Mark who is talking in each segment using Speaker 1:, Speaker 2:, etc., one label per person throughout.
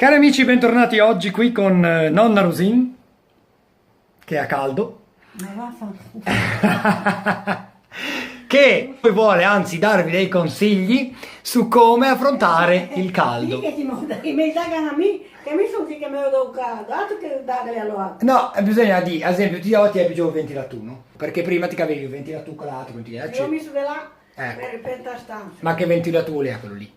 Speaker 1: Cari amici, bentornati oggi qui con nonna Rosin, che ha caldo,
Speaker 2: Ma vaffanculo.
Speaker 1: che poi vuole anzi darvi dei consigli su come affrontare il caldo.
Speaker 2: Che mi dagano a me, che mi sono che mi do caldo, altro che darle all'altro.
Speaker 1: No, bisogna dire, ad esempio, ti oggi hai più il ventilatore, perché prima ti cavevi il ventilatore con l'altro, quindi
Speaker 2: Io ho messo di là
Speaker 1: Ecco.
Speaker 2: per la stanza.
Speaker 1: Ma che ventilatore è quello lì?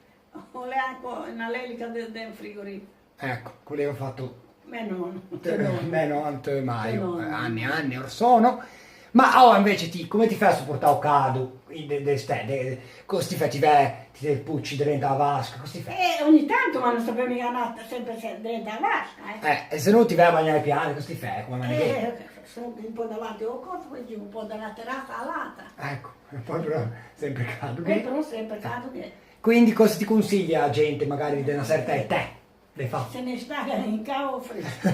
Speaker 2: Ho anche una lelica del frigorifero.
Speaker 1: Ecco, quello ho fatto
Speaker 2: Me non.
Speaker 1: meno ante Mario,
Speaker 2: No.
Speaker 1: anni or sono. Ma invece come ti fai a sopportare il caldo d'estate? Cosa ti fai? Ti pucci dentro la vasca? Cosa ti fai?
Speaker 2: Ogni tanto, ma non sapevo mica andare sempre dentro la vasca,
Speaker 1: E se non ti vai a bagnare i piani, cosa ti fai? Come maneghi?
Speaker 2: Sono un po' davanti al corso, poi un po' dalla terrazza all'altra.
Speaker 1: Ecco, e poi però sempre caldo.
Speaker 2: Però sempre caldo che
Speaker 1: Quindi cosa ti consiglia a gente magari di una certa età? Le fa?
Speaker 2: se ne sta in cavo fresco.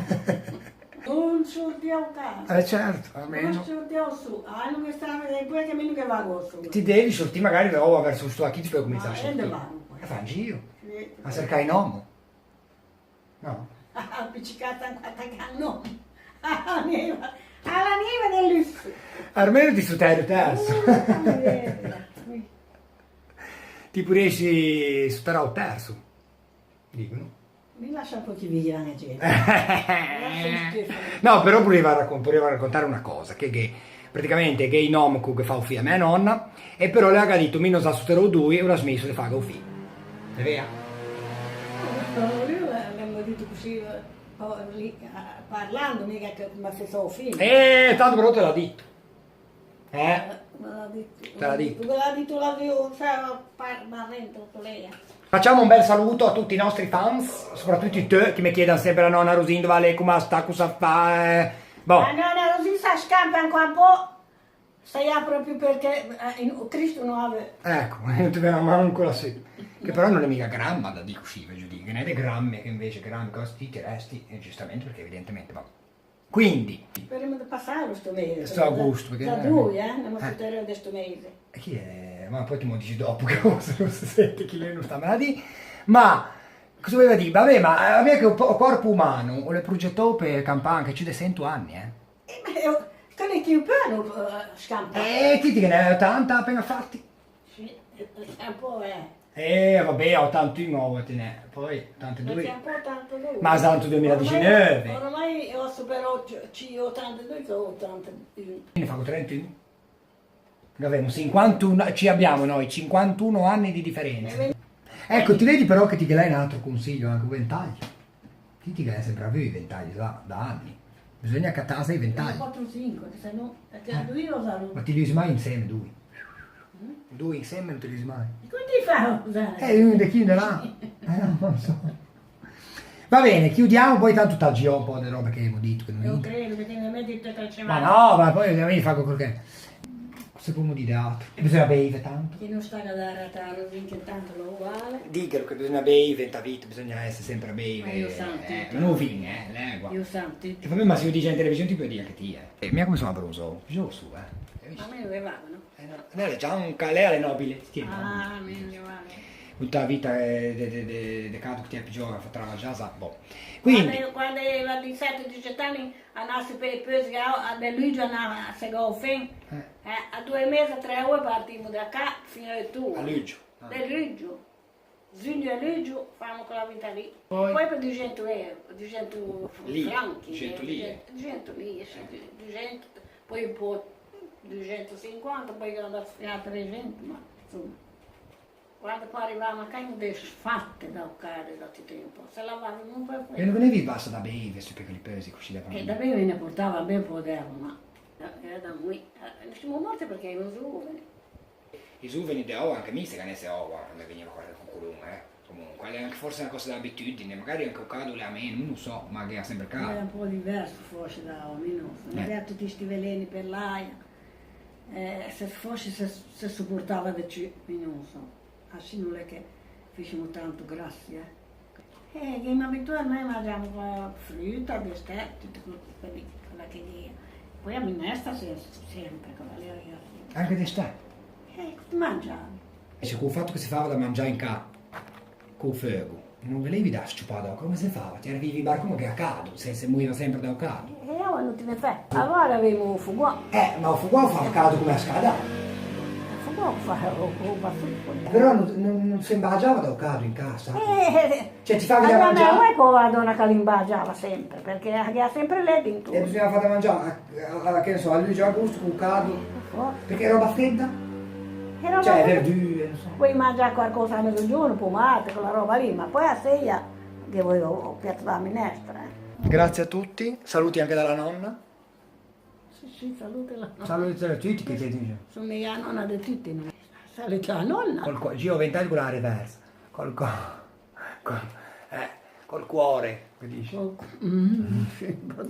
Speaker 2: Non sordiamo casa.
Speaker 1: Certo,
Speaker 2: Non
Speaker 1: almeno.
Speaker 2: sordiamo su. Non mi sta vedendo poi che mi che vado su.
Speaker 1: Ti devi sortire magari le uova verso sto chi ti puoi cominciare a
Speaker 2: Ma
Speaker 1: sortire.
Speaker 2: dove vanno poi?
Speaker 1: E fa un giro.
Speaker 2: Sì.
Speaker 1: A cercare in uomo. No?
Speaker 2: Appiccicata in quattro canno. Alla neve del lusso.
Speaker 1: Almeno ti succede terzo. Ti riesci a superare il terzo. Dicono.
Speaker 2: Mi lascia un po' chi vive la gente.
Speaker 1: No, però voleva raccontare una cosa, che praticamente che in nome che fa un figlio a mia nonna, e però le ha detto, mi non sa superare due e ora ha smesso di fare un figlio. È vero?
Speaker 2: Io l'abbiamo detto così, parlando, mica che mi ha fatto film.
Speaker 1: Tanto però te l'ha detto.
Speaker 2: Me l'ha detto.
Speaker 1: Te l'ha detto.
Speaker 2: Me l'ha detto la mia, ma dentro con lei.
Speaker 1: Facciamo un bel saluto a tutti i nostri fans, soprattutto te che mi chiedono sempre la nonna Rosin dove lei, come sta, cosa fa. Boh.
Speaker 2: Ma no, così si scampa ancora un po', stai proprio perché Cristo non aveva.
Speaker 1: Ecco, non ti viene manco la sera. Che però non è mica gramma da dire così, voglio dire, che non è dei grammi che invece grammi, cosa ti resti, giustamente perché evidentemente va. Quindi,
Speaker 2: Speriamo di passare questo mese.
Speaker 1: Sto a gusto, perché-
Speaker 2: Da due, andiamo a fottere questo mese.
Speaker 1: chi è? Ma poi ti mo dici dopo che cosa non si sente chi lei non sta me la di. Ma, cosa voleva dire? Vabbè, ma aveva che il corpo umano, o le progettò per campane, che ci dei 100 anni,
Speaker 2: Ma io, quelli che un po' scampa.
Speaker 1: Ti dico che ne hai 80 appena fatti.
Speaker 2: Sì, un po'
Speaker 1: Vabbè, 81 te ne, poi
Speaker 2: Perché
Speaker 1: 82.
Speaker 2: un po' tanto due.
Speaker 1: Ma tanto 2019.
Speaker 2: Ormai ho superato C82 che ho 82.
Speaker 1: Ne fa 31? Abbiamo 51, ci abbiamo noi 51 anni di differenza. Ecco, ti vedi però che ti dai un altro consiglio, anche un ventaglio. Ti dico che sempre avevi i ventagli da anni. Bisogna cattarsi i ventagli.
Speaker 2: 4-5, se no, perché due lo sanno.
Speaker 1: Ma ti li usi mai insieme, due? Due insieme non te li usi mai.
Speaker 2: Come ti fa a usare?
Speaker 1: Uno da chi ne là? Non lo so. Va bene, chiudiamo, poi tanto taggio un po' di roba che abbiamo detto. Che non
Speaker 2: Non
Speaker 1: entra.
Speaker 2: credo, perché non mi detto che
Speaker 1: Ma no, ma poi andiamo a fare qualche. Se possiamo dire altro. E bisogna bere tanto.
Speaker 2: Chi non sta a dare a tale, vince tanto lo uguale.
Speaker 1: Dicono che bisogna bere in vita, bisogna essere sempre a bere.
Speaker 2: Ma io sento.
Speaker 1: Non vini, l'egua.
Speaker 2: Io senti.
Speaker 1: E vabbè, ma se io dico in televisione ti puoi dire che ti è. Mia come sono abruso? Giù su, Hai visto?
Speaker 2: A me dove vanno?
Speaker 1: No. Lei è già un calea nobile. Tieni,
Speaker 2: Ah, a me dove vanno?
Speaker 1: tutta la vita de caso che ti è più giovane, fa travagliare, sa, boh. Quindi,
Speaker 2: Quando aveva 17-18 anni, andasse per i pesi a Luigi a Segofin, a 2 mesi, 3 ore partimmo da qua fino a tu.
Speaker 1: a Luggio.
Speaker 2: Da Luigi. Giugno e Luigi fanno quella vita lì.
Speaker 1: Poi?
Speaker 2: Poi per 200 euro, 200
Speaker 1: Lì,
Speaker 2: franchi.
Speaker 1: 200 lire.
Speaker 2: 200 lire, sì, 200, poi un po' 250, poi andare fino a 300, ma insomma. Quando poi arrivavamo a casa, desfatte da cade da tutto tempo. Se lavavamo un po'
Speaker 1: E non venevi basta da bere, su piccoli pesi così da
Speaker 2: e
Speaker 1: bambini.
Speaker 2: da me ne portava ben potere, ma era da noi. Ne siamo morti perché non giovani.
Speaker 1: I su veni da ova, anche mi se canesse ova, quando veniva qualche cuculum, Comunque, è anche forse una cosa d'abitudine, magari anche un caduto a me, non lo so, ma che ha sempre
Speaker 2: Era
Speaker 1: caldo.
Speaker 2: un po' diverso forse da almeno. Non aveva tutti questi veleni per l'aria. Se forse se sopportava di più, io non so. Così non è che facciamo tanto grazie. Che mi abituò a noi mangiamo frutta, bistecche, tutte quelle che dia. Poi a minestra sempre, con la lei.
Speaker 1: Anche d'estate.
Speaker 2: Mangiavo.
Speaker 1: C'è quel fatto che si fa da mangiare in casa, con il fuoco, non volevi da sciupare, come si fa? Ti arrivi in bar come che a caldo, se muoiva sempre da caldo.
Speaker 2: E io non ti ne fai. Allora avevo un fogone.
Speaker 1: Ma il fuoco fa caldo come a scada.
Speaker 2: Il fogone fa roba su.
Speaker 1: Però non si imbagiava da caldo in casa. Cioè ti fa
Speaker 2: allora,
Speaker 1: da mangiare.
Speaker 2: non è che la donna che l'imbagiava sempre, perché ha sempre lei dentro.
Speaker 1: E bisognava fare da mangiare, che ne so, a luglio agosto con caldo. Perché è roba fredda? Cioè verdure, non so.
Speaker 2: Puoi mangiare qualcosa a mezzogiorno, pomate, quella roba lì, ma poi a sera che voglio piatto la minestra.
Speaker 1: Grazie a tutti, saluti anche dalla nonna.
Speaker 2: Sì, saluti la nonna.
Speaker 1: Saluti a tutti che ti dice.
Speaker 2: Sono la nonna di tutti noi. Saluti la nonna.
Speaker 1: Io ho 20 anni con la reversa. Col cuore, che dici?
Speaker 2: Sì, un po'